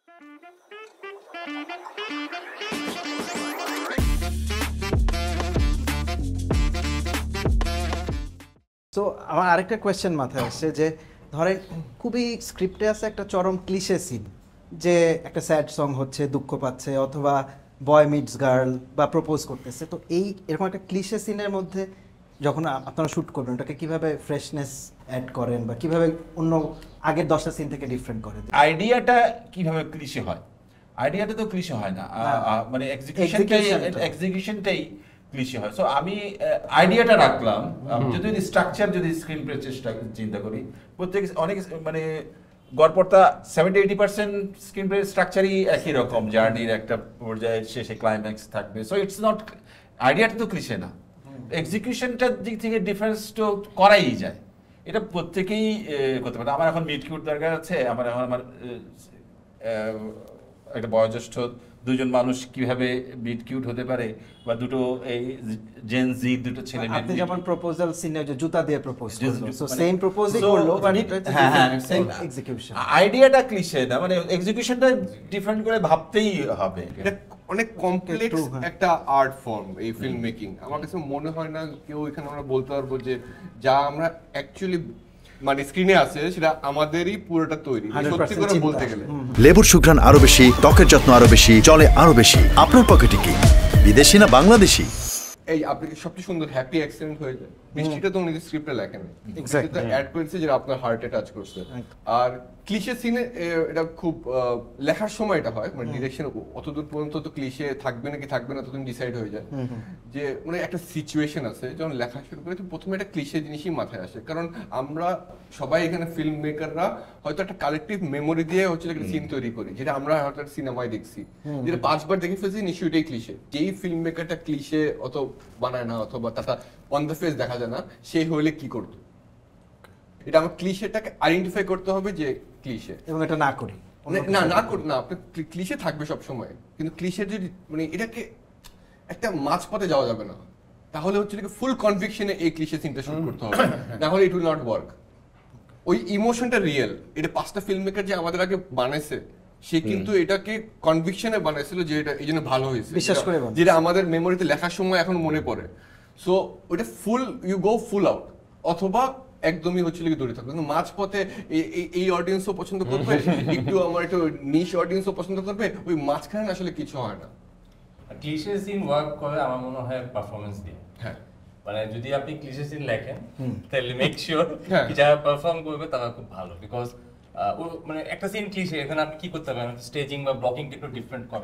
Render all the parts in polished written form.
তো আমার আরেকটা কোয়েশ্চেন মাথায় আসছে যে ধরেন খুবই স্ক্রিপ্টে আছে একটা চরম ক্লিশে সিন, যে একটা স্যাড সং হচ্ছে, দুঃখ পাচ্ছে, অথবা বয় মিটস গার্ল বা প্রপোজ করতেছে, তো এই এরকম একটা ক্লিশে সিনের মধ্যে যখন আপনারা শ্যুট করবেন ওটাকে কিভাবে ফ্রেশনেস অ্যাড করেন বা কিভাবে অন্য আগের 10টা সিন থেকে ডিফারেন্ট করেন? আইডিয়াটা কিভাবে ক্লিশে হয়? আইডিয়াটা তো ক্লিশে হয় না, মানে এক্সিকিউশনটাই ক্লিশে হয়। সো আমি আইডিয়াটা রাখলাম, যদি স্ট্রাকচার, যদি স্ক্রিন প্লে চিন্তা করি, প্রত্যেক অনেক মানে গড়পড়তা 70-80% স্ক্রিন প্লে স্ট্রাকচারই একই রকম, জার্নির একটা পর্যায়ে শেষে ক্লাইম্যাক্স থাকবে। সো ইটস নট, আইডিয়াটা তো ক্লিশে না, এক্সিকিউশনটার দিক থেকে ডিফারেন্স তো করাই যায়, এটা প্রত্যেকেই করতে পারে। আমার এখন মিট কিউট দরকার আছে, আমার একটা বয়োজ্যেষ্ঠ দুজন মানুষ কিভাবে মিট কিউট হতে পারে, বা দুটো এই জেন জি দুটো ছেলে মেয়ে, আপনি যেমন প্রপোজাল সিনে যে জুতা দিয়ে প্রপোজ করলো, সো সেম প্রপোজই করলো বাট হ্যাঁ সেম এক্সিকিউশন। আইডিয়াটা ক্লিশে না, মানে এক্সিকিউশনটা ডিফারেন্ট করে ভাবতেই হবে। এটা অনেক কমপ্লেক্স একটা আর্ট ফর্ম এই ফিল্ম মেকিং। আমার কাছে মনে হয় না কেউ এখানে আমরা বলতে পারবো যে যা আমরা অ্যাকচুয়ালি মানে স্ক্রিনে আছে সেটা আমাদেরই পুরোটা তৈরি, সত্যি করে বলতে গেলে। লেবুর সুঘ্রাণ আরো বেশি, ত্বকের যত্ন আরো বেশি, চলে আরো বেশি। আপনার পকেটে কি বিদেশি না বাংলাদেশি? এই আপনি সবচেয়ে সুন্দর হ্যাপি অ্যাক্সিডেন্ট হয়ে যায়, বৃষ্টিটা তো উনি স্ক্রিপ্টে লেখেন, সেটা অ্যাড করেছে যেটা আপনার হার্টে টাচ করছে। আর ক্লিশে সিনে এটা খুব লেখার সময় এটা হয়, মানে ডিরেকশন অতদূর পর্যন্ত তো ক্লিশে থাকবে নাকি থাকবে না তখন ডিসাইড হয়ে যায়। যে মানে একটা সিচুয়েশন আছে যখন লেখা শুরু করে, তো প্রথমে একটা ক্লিশে জিনিসই মাথায় আসে, কারণ আমরা সবাই এখানে ফিল্ম মেকাররা হয়তো একটা কালেকটিভ মেমোরি দিয়ে হচ্ছে একটা সিন তৈরি করি, যেটা আমরা হয়তো সিনেমায় দেখছি, যেটা 5বার দেখে ফেলছি, নিশ্চয়ই এটাই ক্লিশে। যেই ফিল্ম মেকারটা ক্লিশে অত বানায় না, অথবা তাটা অন দ্য ফেস দেখা যায় না, সেই হইলে কি করতো? এটা আমার ক্লিশেটাকে আইডেন্টিফাই করতে হবে যে ক্লিশে, এবং এটা না করি না আপনি ক্লিশে থাকবে সব সময়, কিন্তু ক্লিশে যদি মানে এটাকে একটা মাঝপথে যাওয়া যাবে না, তাহলে হচ্ছে ফুল কনভিকশনে এই ক্লিশে সিনটা শুট করতে হবে, না হলে ইট উইল নট ওয়ার্ক। ওই ইমোশনটা রিয়েল, এটা 5টা ফিল্ম মেকার যে আমাদের আগে বানাইছে, সে কিন্তু এটাকে কনভিকশনে বানাইছিল যে এটা এই জন্য ভালো হয়েছে, বিশ্বাস করে, যেটা আমাদের মেমোরিতে লেখার সময় এখন মনে পড়ে। সো ওইটা ফুল ইউ গো ফুল আউট, অথবা একদমই হচ্ছে কি দূরে থাকবে, কিন্তু মাঝপথে এই অডিয়েন্সও পছন্দ করবে, একটু আমার একটু নিশ অডিয়েন্সও পছন্দ করবে, ওই মাঝখানে আসলে কিছু হয় না। ক্লিশে সিন ওয়ার্ক করে আমার মনে হয় পারফরমেন্স দিয়ে। হ্যাঁ, মানে যদি আপনি ক্লিশে সিন লেখেন তাহলে মেক শিওর যারা পারফর্ম করবে তারা খুব ভালো, বিকজ মানে একটা সিন ক্লিশে, এখানে আপনি কি করতে পারেন, স্টেজিং বা ব্লকিং একটু ডিফারেন্ট করে,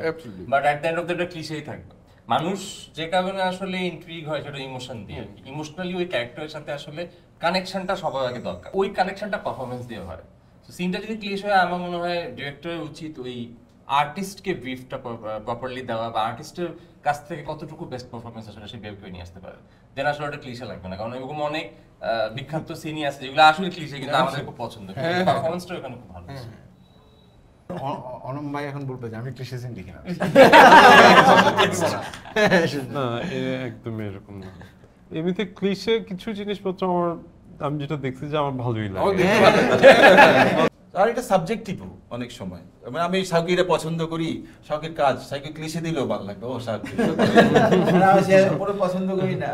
but at the end of the day ক্লিশেই থাকবে। মানুষ যে কারণে আসলে ইন্ট্রিগ হয় সেটা ইমোশন দিয়ে, ইমোশনালি ওই ক্যারেক্টারের সাথে আসলে কানেকশনটা সবার আগে দরকার, ওই কানেকশনটা পারফরমেন্স দিয়ে হয়। তো সিনটা যদি ক্লিশ হয়, আমার মনে হয় ডিরেক্টরের উচিত ওই আর্টিস্টকে ব্রিফটা প্রপারলি দেওয়া, বা আর্টিস্টের কাছ থেকে কতটুকু বেস্ট পারফরমেন্স আসলে সে বের করে নিয়ে আসতে পারে, দেন আসলে ওটা ক্লিশে লাগবে না। কারণ এরকম অনেক বিখ্যাত সিনই আছে যেগুলো আসলে ক্লিশে, কিন্তু আমাদের খুব পছন্দ, পারফরমেন্সটা এখানে খুব ভালো। অনম ভাই এখন বলবে যে আমি ক্লিশে সিন লিখি না। না, একদমই এরকম না। এমনিতে ক্লিশে কিছু জিনিসপত্র আমি যেটা দেখছি যে আমার ভালোই লাগে। আর এটা সাবজেক্টিভও অনেক সময়, মানে আমি শাকিরে পছন্দ করি, শাকির কাজ শাকি ক্লিশে দিলেও ভালো লাগবে, ও শাকি পুরো পছন্দ করি না,